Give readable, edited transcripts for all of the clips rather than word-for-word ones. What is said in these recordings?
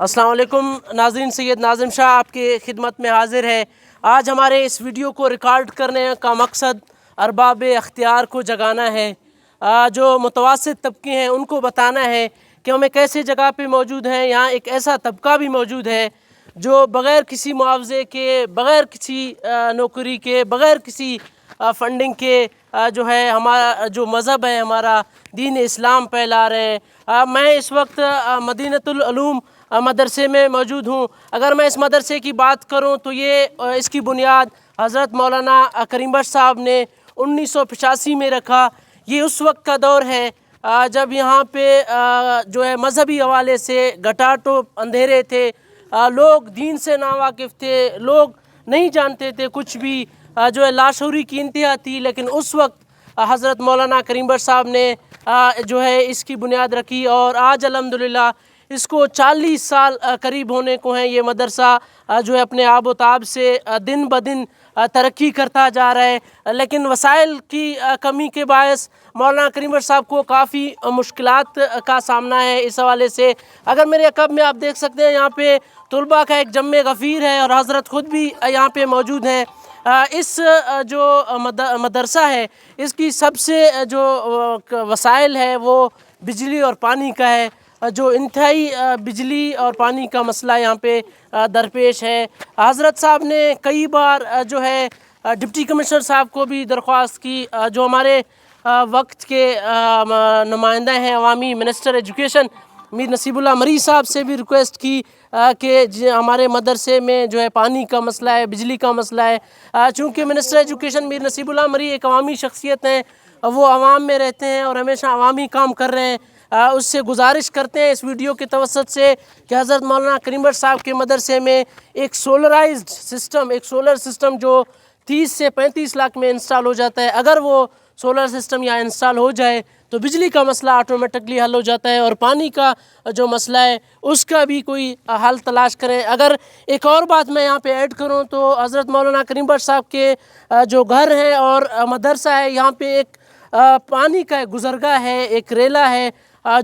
السلام علیکم ناظرین، سید ناظم شاہ آپ کی خدمت میں حاضر ہے۔ آج ہمارے اس ویڈیو کو ریکارڈ کرنے کا مقصد ارباب اختیار کو جگانا ہے، جو متوسط طبقے ہیں ان کو بتانا ہے کہ ہم ایک ایسے جگہ پہ موجود ہیں، یہاں ایک ایسا طبقہ بھی موجود ہے جو بغیر کسی معاوضے کے، بغیر کسی نوکری کے، بغیر کسی فنڈنگ کے جو ہے ہمارا جو مذہب ہے، ہمارا دین اسلام پھیلا رہے ہیں۔ میں اس وقت مدینۃ العلوم مدرسے میں موجود ہوں۔ اگر میں اس مدرسے کی بات کروں تو اس کی بنیاد حضرت مولانا کریم بخش صاحب نے 1985 میں رکھا۔ یہ اس وقت کا دور ہے جب یہاں پہ جو ہے مذہبی حوالے سے گٹاٹوپ اندھیرے تھے، لوگ دین سے ناواقف تھے، لوگ نہیں جانتے تھے کچھ بھی، جو ہے لاشعوری کی انتہا تھی۔ لیکن اس وقت حضرت مولانا کریم بخش صاحب نے جو ہے اس کی بنیاد رکھی، اور آج الحمدللہ اس کو 40 سال قریب ہونے کو ہیں۔ یہ مدرسہ جو ہے اپنے آب و تاب سے دن بدن ترقی کرتا جا رہا ہے، لیکن وسائل کی کمی کے باعث مولانا کریم بخش صاحب کو کافی مشکلات کا سامنا ہے۔ اس حوالے سے اگر میرے عقب میں آپ دیکھ سکتے ہیں، یہاں پہ طلباء کا ایک جم غفیر ہے، اور حضرت خود بھی یہاں پہ موجود ہیں۔ اس جو مدرسہ ہے، اس کی سب سے جو وسائل ہے وہ بجلی اور پانی کا ہے، جو انتہائی بجلی اور پانی کا مسئلہ یہاں پہ درپیش ہے۔ حضرت صاحب نے کئی بار جو ہے ڈپٹی کمشنر صاحب کو بھی درخواست کی، جو ہمارے وقت کے نمائندہ ہیں عوامی، منسٹر ایجوکیشن میر نصیب اللہ مری صاحب سے بھی ریکویسٹ کی کہ ہمارے مدرسے میں جو ہے پانی کا مسئلہ ہے، بجلی کا مسئلہ ہے۔ چونکہ منسٹر ایجوکیشن میر نصیب اللہ مری ایک عوامی شخصیت ہیں، وہ عوام میں رہتے ہیں اور ہمیشہ عوامی کام کر رہے ہیں۔ اس سے گزارش کرتے ہیں اس ویڈیو کے توسط سے کہ حضرت مولانا کریم بخش صاحب کے مدرسے میں ایک سولرائزڈ سسٹم، ایک سولر سسٹم جو 30 سے 35 لاکھ میں انسٹال ہو جاتا ہے، اگر وہ سولر سسٹم یہاں انسٹال ہو جائے تو بجلی کا مسئلہ آٹومیٹکلی حل ہو جاتا ہے، اور پانی کا جو مسئلہ ہے اس کا بھی کوئی حل تلاش کریں۔ اگر ایک اور بات میں یہاں پہ ایڈ کروں تو حضرت مولانا کریم بخش صاحب کے جو گھر ہے اور مدرسہ ہے، یہاں پہ ایک پانی کا ایک گزرگاہ ہے، ایک ریلا ہے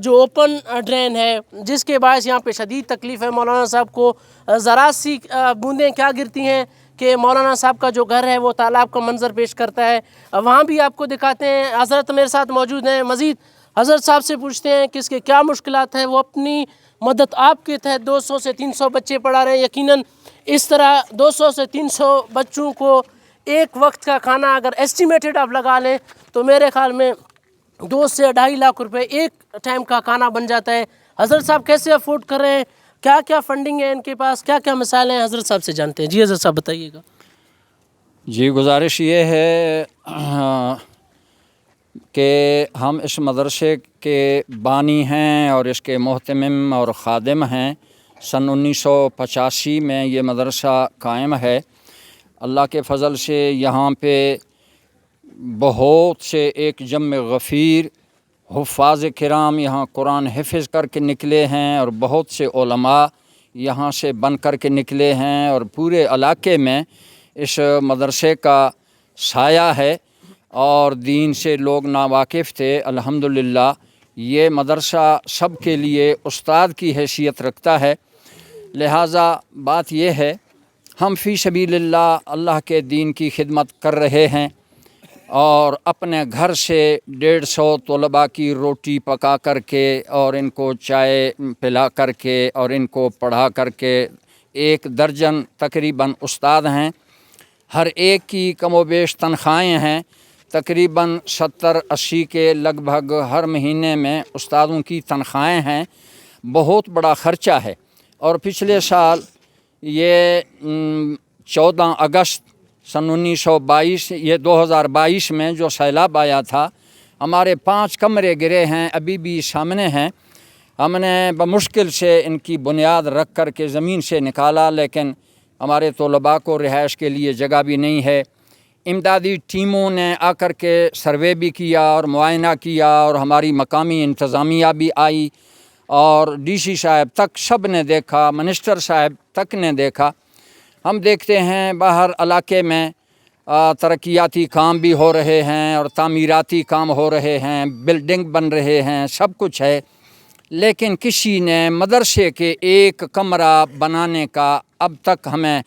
جو اوپن ڈرین ہے، جس کے باعث یہاں پہ شدید تکلیف ہے مولانا صاحب کو۔ ذرا سی بوندیں کیا گرتی ہیں کہ مولانا صاحب کا جو گھر ہے وہ تالاب کا منظر پیش کرتا ہے۔ وہاں بھی آپ کو دکھاتے ہیں، حضرت میرے ساتھ موجود ہیں۔ مزید حضرت صاحب سے پوچھتے ہیں کہ اس کے کیا مشکلات ہیں۔ وہ اپنی مدد آپ کے تحت 200 سے 300 بچے پڑھا رہے ہیں۔ یقیناً اس طرح 200 سے 300 بچوں کو ایک وقت کا کھانا اگر ایسٹیمیٹڈ آپ لگا لیں تو میرے خیال میں 2 سے 2.5 لاکھ روپے ایک ٹائم کا کھانا بن جاتا ہے۔ حضرت صاحب کیسے افورڈ کر رہے ہیں، کیا کیا فنڈنگ ہے ان کے پاس، کیا کیا مسائل ہیں، حضرت صاحب سے جانتے ہیں۔ جی حضرت صاحب بتائیے گا۔ جی، گزارش یہ ہے کہ ہم اس مدرسے کے بانی ہیں اور اس کے محتمم اور خادم ہیں۔ سن 1985 میں یہ مدرسہ قائم ہے۔ اللہ کے فضل سے یہاں پہ بہت سے ایک جم غفیر حفاظ کرام یہاں قرآن حفظ کر کے نکلے ہیں، اور بہت سے علماء یہاں سے بن کر کے نکلے ہیں، اور پورے علاقے میں اس مدرسے کا سایہ ہے، اور دین سے لوگ ناواقف تھے۔ الحمدللہ یہ مدرسہ سب کے لیے استاد کی حیثیت رکھتا ہے۔ لہٰذا بات یہ ہے، ہم فی سبیل اللہ اللہ کے دین کی خدمت کر رہے ہیں، اور اپنے گھر سے 150 طلباء کی روٹی پکا کر کے اور ان کو چائے پلا کر کے اور ان کو پڑھا کر کے 1 درجن تقریباً استاد ہیں۔ ہر ایک کی کم و بیش تنخواہیں ہیں، تقریباً 70-80 کے لگ بھگ ہر مہینے میں استادوں کی تنخواہیں ہیں۔ بہت بڑا خرچہ ہے۔ اور پچھلے سال یہ 14 اگست سن 1922 یہ 2022 میں جو سیلاب آیا تھا، ہمارے 5 کمرے گرے ہیں، ابھی بھی سامنے ہیں۔ ہم نے بمشکل سے ان کی بنیاد رکھ کر کے زمین سے نکالا، لیکن ہمارے طلباء کو رہائش کے لیے جگہ بھی نہیں ہے۔ امدادی ٹیموں نے آ کر کے سروے بھی کیا اور معائنہ کیا، اور ہماری مقامی انتظامیہ بھی آئی، اور ڈی سی صاحب تک سب نے دیکھا، منسٹر صاحب تک نے دیکھا۔ ہم دیکھتے ہیں باہر علاقے میں ترقیاتی کام بھی ہو رہے ہیں اور تعمیراتی کام ہو رہے ہیں، بلڈنگ بن رہے ہیں، سب کچھ ہے، لیکن کسی نے مدرسے کے ایک کمرہ بنانے کا اب تک ہمیں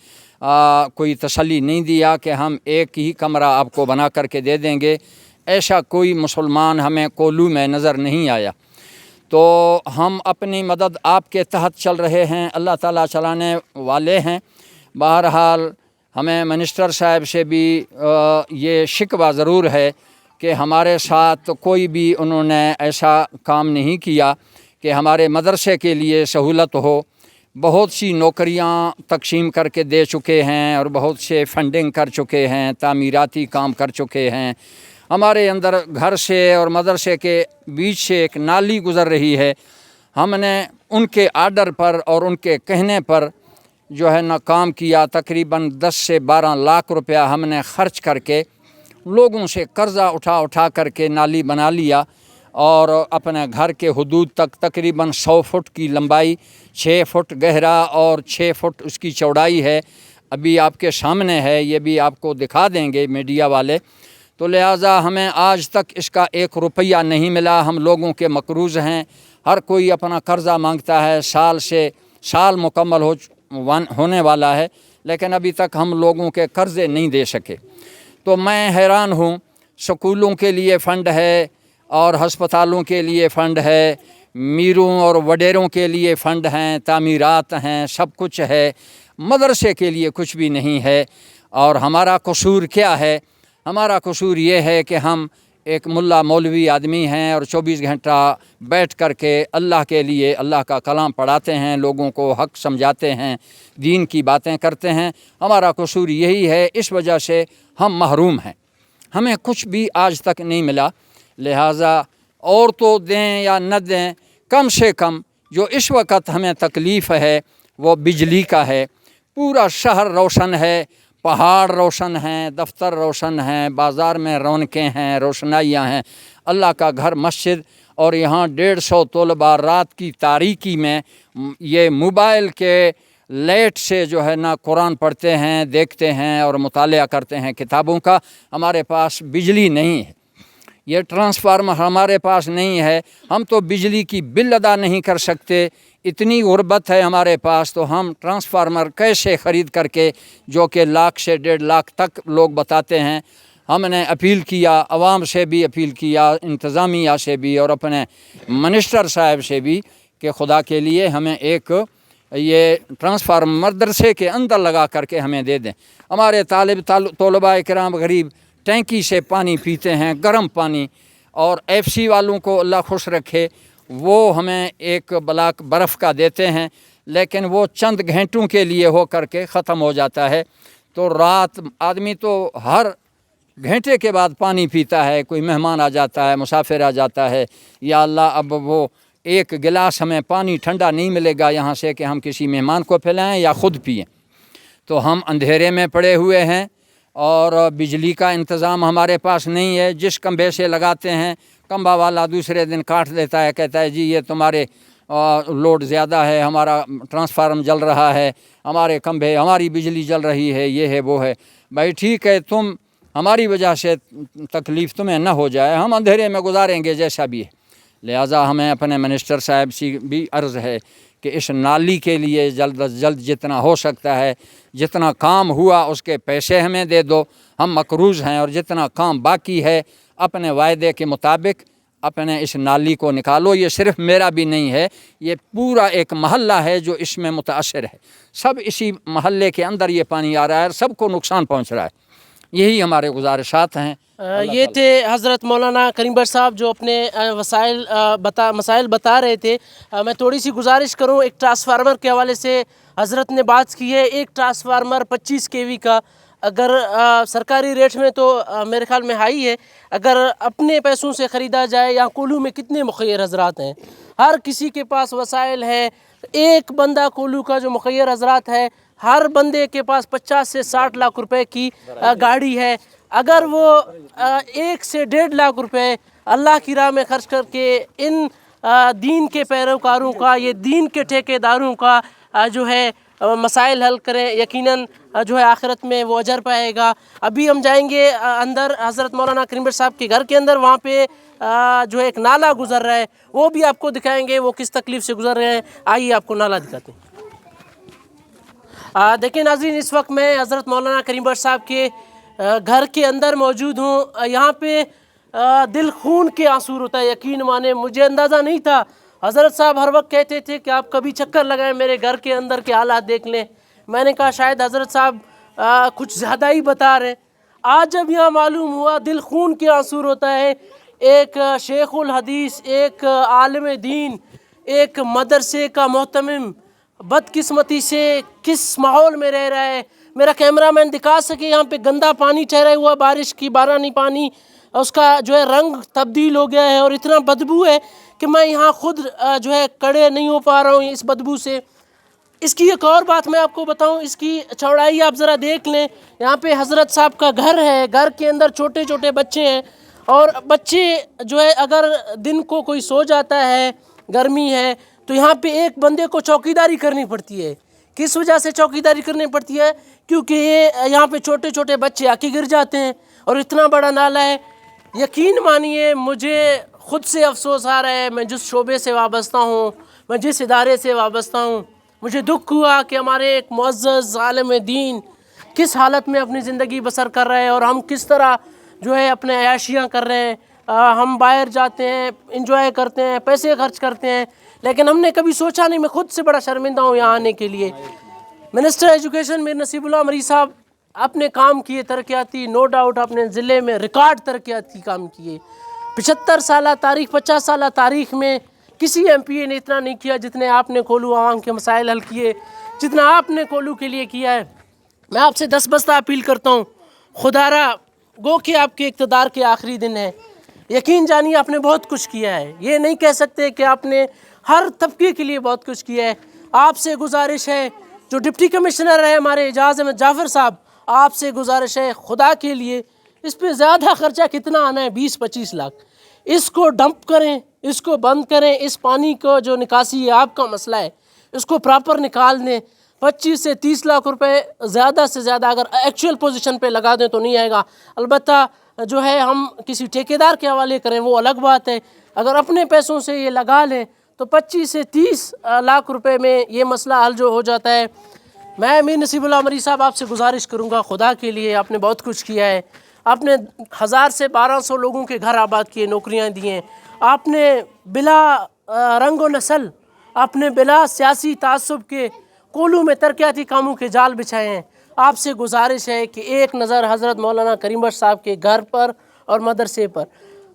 کوئی تسلی نہیں دیا کہ ہم ایک ہی کمرہ آپ کو بنا کر کے دے دیں گے. ایسا کوئی مسلمان ہمیں کولو میں نظر نہیں آیا. تو ہم اپنی مدد آپ کے تحت چل رہے ہیں، اللہ تعالیٰ چلانے والے ہیں. بہرحال ہمیں منسٹر صاحب سے بھی یہ شکوہ ضرور ہے کہ ہمارے ساتھ کوئی بھی انہوں نے ایسا کام نہیں کیا کہ ہمارے مدرسے کے لیے سہولت ہو. بہت سی نوکریاں تقسیم کر کے دے چکے ہیں اور بہت سے فنڈنگ کر چکے ہیں، تعمیراتی کام کر چکے ہیں. ہمارے اندر گھر سے اور مدرسے کے بیچ سے ایک نالی گزر رہی ہے. ہم نے ان کے آرڈر پر اور ان کے کہنے پر جو ہے نا کام کیا. تقریباً 10 سے 12 لاکھ روپیہ ہم نے خرچ کر کے لوگوں سے قرضہ اٹھا کر کے نالی بنا لیا اور اپنے گھر کے حدود تک تقریباً 100 فٹ کی لمبائی، 6 فٹ گہرا اور 6 فٹ اس کی چوڑائی ہے. ابھی آپ کے سامنے ہے، یہ بھی آپ کو دکھا دیں گے میڈیا والے. تو لہٰذا ہمیں آج تک اس کا 1 روپیہ نہیں ملا. ہم لوگوں کے مقروض ہیں، ہر کوئی اپنا قرضہ مانگتا ہے. سال مکمل ہونے والا ہے لیکن ابھی تک ہم لوگوں کے قرضے نہیں دے سکے. تو میں حیران ہوں. سکولوں کے لیے فنڈ ہے اور ہسپتالوں کے لیے فنڈ ہے، میروں اور وڈیروں کے لیے فنڈ ہیں، تعمیرات ہیں، سب کچھ ہے. مدرسے کے لیے کچھ بھی نہیں ہے. اور ہمارا قصور کیا ہے؟ ہمارا قصور یہ ہے کہ ہم ایک ملا مولوی آدمی ہیں اور 24 گھنٹہ بیٹھ کر کے اللہ کے لیے اللہ کا کلام پڑھاتے ہیں، لوگوں کو حق سمجھاتے ہیں، دین کی باتیں کرتے ہیں. ہمارا قصور یہی ہے. اس وجہ سے ہم محروم ہیں، ہمیں کچھ بھی آج تک نہیں ملا. لہٰذا اور تو دیں یا نہ دیں، کم سے کم جو اس وقت ہمیں تکلیف ہے وہ بجلی کا ہے. پورا شہر روشن ہے، پہاڑ روشن ہیں، دفتر روشن ہیں، بازار میں رونقیں ہیں، روشنائیاں ہیں. اللہ کا گھر مسجد اور یہاں 150 طلباء رات کی تاریکی میں یہ موبائل کے لائٹ سے جو ہے نا قرآن پڑھتے ہیں، دیکھتے ہیں اور مطالعہ کرتے ہیں کتابوں کا. ہمارے پاس بجلی نہیں ہے، یہ ٹرانسفارمر ہمارے پاس نہیں ہے. ہم تو بجلی کی بل ادا نہیں کر سکتے، اتنی غربت ہے ہمارے پاس. تو ہم ٹرانسفارمر کیسے خرید کر کے، جو کہ 1 لاکھ سے 1.5 لاکھ تک لوگ بتاتے ہیں. ہم نے اپیل کیا، عوام سے بھی اپیل کیا، انتظامیہ سے بھی اور اپنے منسٹر صاحب سے بھی کہ خدا کے لیے ہمیں ایک یہ ٹرانسفارمر مدرسے کے اندر لگا کر کے ہمیں دے دیں. ہمارے طلباء کرام غریب ٹینکی سے پانی پیتے ہیں، گرم پانی. اور FC والوں کو اللہ خوش رکھے، وہ ہمیں 1 بلاک برف کا دیتے ہیں، لیکن وہ چند گھنٹوں کے لیے ہو کر کے ختم ہو جاتا ہے. تو رات آدمی تو ہر گھنٹے کے بعد پانی پیتا ہے. کوئی مہمان آ جاتا ہے، مسافر آ جاتا ہے، یا اللہ اب وہ 1 گلاس ہمیں پانی ٹھنڈا نہیں ملے گا یہاں سے کہ ہم کسی مہمان کو پلائیں یا خود پئیں. تو ہم اندھیرے میں پڑے ہوئے ہیں اور بجلی کا انتظام ہمارے پاس نہیں ہے. جس کمبے سے لگاتے ہیں، کمبا والا دوسرے دن کاٹ دیتا ہے، کہتا ہے جی یہ تمہارے لوڈ زیادہ ہے، ہمارا ٹرانسفارم جل رہا ہے، ہمارے کمبے، ہماری بجلی جل رہی ہے، یہ ہے وہ ہے. بھائی ٹھیک ہے، تم ہماری وجہ سے تکلیف تمہیں نہ ہو جائے، ہم اندھیرے میں گزاریں گے جیسا بھی ہے. لہٰذا ہمیں اپنے منسٹر صاحب سے بھی عرض ہے کہ اس نالی کے لیے جلد از جلد جتنا ہو سکتا ہے، جتنا کام ہوا اس کے پیسے ہمیں دے دو. ہم مقروض ہیں اور جتنا کام باقی ہے اپنے وعدے کے مطابق اپنے اس نالی کو نکالو. یہ صرف میرا بھی نہیں ہے، یہ پورا ایک محلہ ہے جو اس میں متاثر ہے. سب اسی محلے کے اندر یہ پانی آ رہا ہے، سب کو نقصان پہنچ رہا ہے. یہی ہمارے گزارشات ہیں. یہ تھے حضرت مولانا کریم بٹ صاحب جو اپنے مسائل بتا رہے تھے. میں تھوڑی سی گزارش کروں، ایک ٹرانسفارمر کے حوالے سے حضرت نے بات کی ہے. ایک ٹرانسفارمر 25 kV کا اگر سرکاری ریٹ میں تو میرے خیال میں ہائی ہے، اگر اپنے پیسوں سے خریدا جائے، یا کولو میں کتنے مخیر حضرات ہیں، ہر کسی کے پاس وسائل ہیں. ایک بندہ کولو کا جو مخیر حضرات ہے، ہر بندے کے پاس 50 سے 60 لاکھ روپے کی گاڑی ہے. اگر وہ 1 سے 1.5 لاکھ روپے اللہ کی راہ میں خرچ کر کے ان دین کے پیروکاروں کا، یہ دین کے ٹھیکیداروں کا جو ہے مسائل حل کریں، یقیناً جو ہے آخرت میں وہ اجر پائے گا. ابھی ہم جائیں گے اندر حضرت مولانا کریم بٹ صاحب کے گھر کے اندر، وہاں پہ جو ایک نالا گزر رہا ہے وہ بھی آپ کو دکھائیں گے، وہ کس تکلیف سے گزر رہے ہیں۔ آئیے آپ کو نالا دکھاتے ہیں۔ دیکھیں ناظرین، اس وقت میں حضرت مولانا کریم بخش صاحب کے گھر کے اندر موجود ہوں۔ یہاں پہ دل خون کے آنسو ہوتا ہے، یقین مانے مجھے اندازہ نہیں تھا۔ حضرت صاحب ہر وقت کہتے تھے کہ آپ کبھی چکر لگائیں، میرے گھر کے اندر کے حالات دیکھ لیں۔ میں نے کہا شاید حضرت صاحب کچھ زیادہ ہی بتا رہے ہیں۔ آج جب یہاں معلوم ہوا، دل خون کے آنسو ہوتا ہے۔ ایک شیخ الحدیث، ایک عالم دین، ایک مدرسے کا محتمم بدقسمتی سے کس ماحول میں رہ رہا ہے۔ میرا کیمرہ مین دکھا سکے، یہاں پہ گندا پانی ٹھہرا ہوا، بارش کی بارانی پانی، اس کا جو ہے رنگ تبدیل ہو گیا ہے اور اتنا بدبو ہے کہ میں یہاں خود جو ہے کڑے نہیں ہو پا رہا ہوں اس بدبو سے۔ اس کی ایک اور بات میں آپ کو بتاؤں، اس کی چوڑائی آپ ذرا دیکھ لیں۔ یہاں پہ حضرت صاحب کا گھر ہے، گھر کے اندر چھوٹے چھوٹے بچے ہیں، اور بچے جو ہے اگر دن کو کوئی سو جاتا ہے، گرمی ہے، تو یہاں پہ ایک بندے کو چوکیداری کرنی پڑتی ہے۔ کس وجہ سے چوکیداری کرنی پڑتی ہے؟ کیونکہ یہاں پہ چھوٹے چھوٹے بچے آ کے گر جاتے ہیں، اور اتنا بڑا نالا ہے۔ یقین مانیے مجھے خود سے افسوس آ رہا ہے، میں جس شعبے سے وابستہ ہوں، میں جس ادارے سے وابستہ ہوں، مجھے دکھ ہوا کہ ہمارے ایک معزز عالم دین کس حالت میں اپنی زندگی بسر کر رہے ہیں، اور ہم کس طرح جو ہے اپنے عیاشیاں کر رہے ہیں۔ ہم باہر جاتے ہیں، انجوائے کرتے ہیں، پیسے خرچ کرتے ہیں، لیکن ہم نے کبھی سوچا نہیں۔ میں خود سے بڑا شرمندہ ہوں یہاں آنے کے لیے۔ منسٹر ایجوکیشن میر نصیب اللہ مری صاحب اپنے کام کیے ترقیاتی، نو ڈاؤٹ اپنے ضلع میں ریکارڈ ترقیاتی کام کیے۔ 75 سالہ تاریخ، 50 سالہ تاریخ میں کسی ایم پی اے نے اتنا نہیں کیا جتنے آپ نے کولو عوام کے مسائل حل کیے، جتنا آپ نے کولو کے لیے کیا ہے۔ میں آپ سے دستبستہ اپیل کرتا ہوں، خدا را گو کہ آپ کے اقتدار کے آخری دن ہے، یقین جانیے آپ نے بہت کچھ کیا ہے۔ یہ نہیں کہہ سکتے کہ آپ نے ہر طبقے کے لیے بہت کچھ کیا ہے۔ آپ سے گزارش ہے، جو ڈپٹی کمشنر ہے ہمارے اعجاز احمد جعفر صاحب، آپ سے گزارش ہے خدا کے لیے، اس پہ زیادہ خرچہ کتنا آنا ہے؟ 20-25 لاکھ۔ اس کو ڈمپ کریں، اس کو بند کریں، اس پانی کو جو نکاسی ہے آپ کا مسئلہ ہے، اس کو پراپر نکال دیں۔ 25 سے 30 لاکھ روپے زیادہ سے زیادہ اگر ایکچوئل پوزیشن پہ لگا دیں تو نہیں آئے گا۔ البتہ جو ہے ہم کسی ٹھیکیدار کے حوالے کریں وہ الگ بات ہے، اگر اپنے پیسوں سے یہ لگا لیں تو 25 سے 30 لاکھ روپے میں یہ مسئلہ حل جو ہو جاتا ہے۔ میں میر نصیب اللہ مری صاحب آپ سے گزارش کروں گا، خدا کے لیے آپ نے بہت کچھ کیا ہے۔ آپ نے 1000 سے 1200 لوگوں کے گھر آباد کیے، نوکریاں دی ہیں۔ آپ نے بلا رنگ و نسل، آپ نے بلا سیاسی تعصب کے کولو میں ترقیاتی کاموں کے جال بچھائے ہیں۔ آپ سے گزارش ہے کہ ایک نظر حضرت مولانا کریم بخش صاحب کے گھر پر اور مدرسے پر۔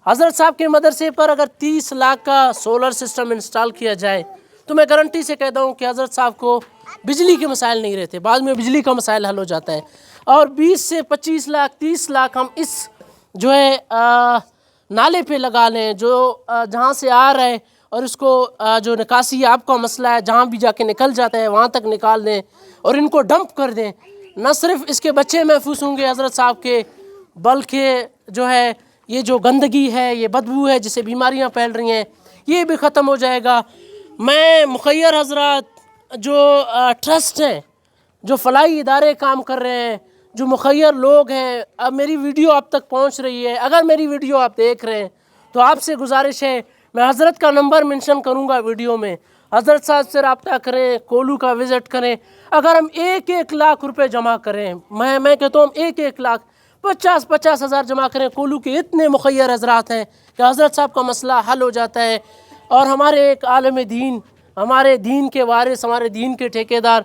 حضرت صاحب کے مدرسے پر اگر 30 لاکھ کا سولر سسٹم انسٹال کیا جائے تو میں گارنٹی سے کہتا ہوں کہ حضرت صاحب کو بجلی کے مسائل نہیں رہتے، بعد میں بجلی کا مسائل حل ہو جاتا ہے۔ اور 20 سے 25 لاکھ 30 لاکھ ہم اس جو ہے نالے پہ لگا لیں جو جہاں سے آ رہا ہے، اور اس کو جو نکاسی آپ کا مسئلہ ہے جہاں بھی جا کے نکل جاتا ہے وہاں تک نکال دیں اور ان کو ڈمپ کر دیں۔ نہ صرف اس کے بچے محفوظ ہوں گے حضرت صاحب کے، بلکہ جو ہے یہ جو گندگی ہے، یہ بدبو ہے جسے بیماریاں پھیل رہی ہیں، یہ بھی ختم ہو جائے گا۔ میں مخیر حضرات جو ٹرسٹ ہیں، جو فلاحی ادارے کام کر رہے ہیں، جو مخیر لوگ ہیں، اب میری ویڈیو آپ تک پہنچ رہی ہے، اگر میری ویڈیو آپ دیکھ رہے ہیں تو آپ سے گزارش ہے، میں حضرت کا نمبر منشن کروں گا ویڈیو میں، حضرت صاحب سے رابطہ کریں، کولو کا وزٹ کریں۔ اگر ہم 1-1 لاکھ روپے جمع کریں، میں کہتا ہوں 1-1 لاکھ 50-50 ہزار جمع کریں، کولو کے اتنے مخیر حضرات ہیں کہ حضرت صاحب کا مسئلہ حل ہو جاتا ہے۔ اور ہمارے ایک عالم دین، ہمارے دین کے وارث، ہمارے دین کے ٹھیکیدار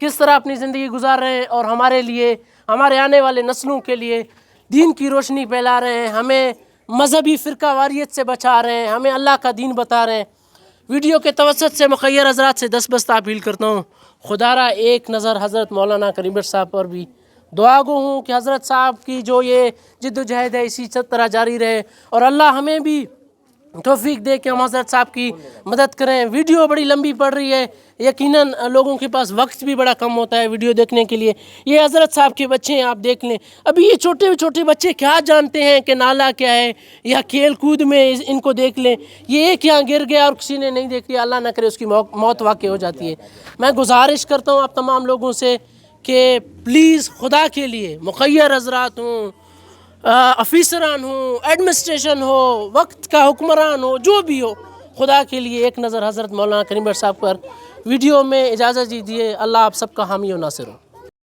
کس طرح اپنی زندگی گزار رہے ہیں اور ہمارے لیے، ہمارے آنے والے نسلوں کے لیے دین کی روشنی پھیلا رہے ہیں، ہمیں مذہبی فرقہ واریت سے بچا رہے ہیں، ہمیں اللہ کا دین بتا رہے ہیں۔ ویڈیو کے توسط سے مخیر حضرات سے دستبستہ اپیل کرتا ہوں، خدا را ایک نظر حضرت مولانا کریم بخش صاحب پر بھی دعا گو ہوں کہ حضرت صاحب کی جو یہ جد و جہد ہے اسی طرح جاری رہے، اور اللہ ہمیں بھی توفیق دے کہ ہم حضرت صاحب کی مدد کریں۔ ویڈیو بڑی لمبی پڑ رہی ہے، یقیناً لوگوں کے پاس وقت بھی بڑا کم ہوتا ہے ویڈیو دیکھنے کے لیے۔ یہ حضرت صاحب کے بچے ہیں، آپ دیکھ لیں۔ ابھی یہ چھوٹے چھوٹے بچے کیا جانتے ہیں کہ نالا کیا ہے، یا کھیل کود میں ان کو دیکھ لیں۔ یہ ایک یہاں گر گیا اور کسی نے نہیں دیکھ لیا، اللہ نہ کرے اس کی موت واقع ہو جاتی ہے۔ میں گزارش کرتا ہوں آپ تمام لوگوں سے کہ پلیز خدا کے لیے، مخیر حضرات ہوں، افیسران ہوں، ایڈمنسٹریشن ہو، وقت کا حکمران ہو، جو بھی ہو، خدا کے لیے ایک نظر حضرت مولانا کریم بٹ صاحب پر ویڈیو میں اجازت دیجیے۔ اللہ آپ سب کا حامی و ناصر ہو۔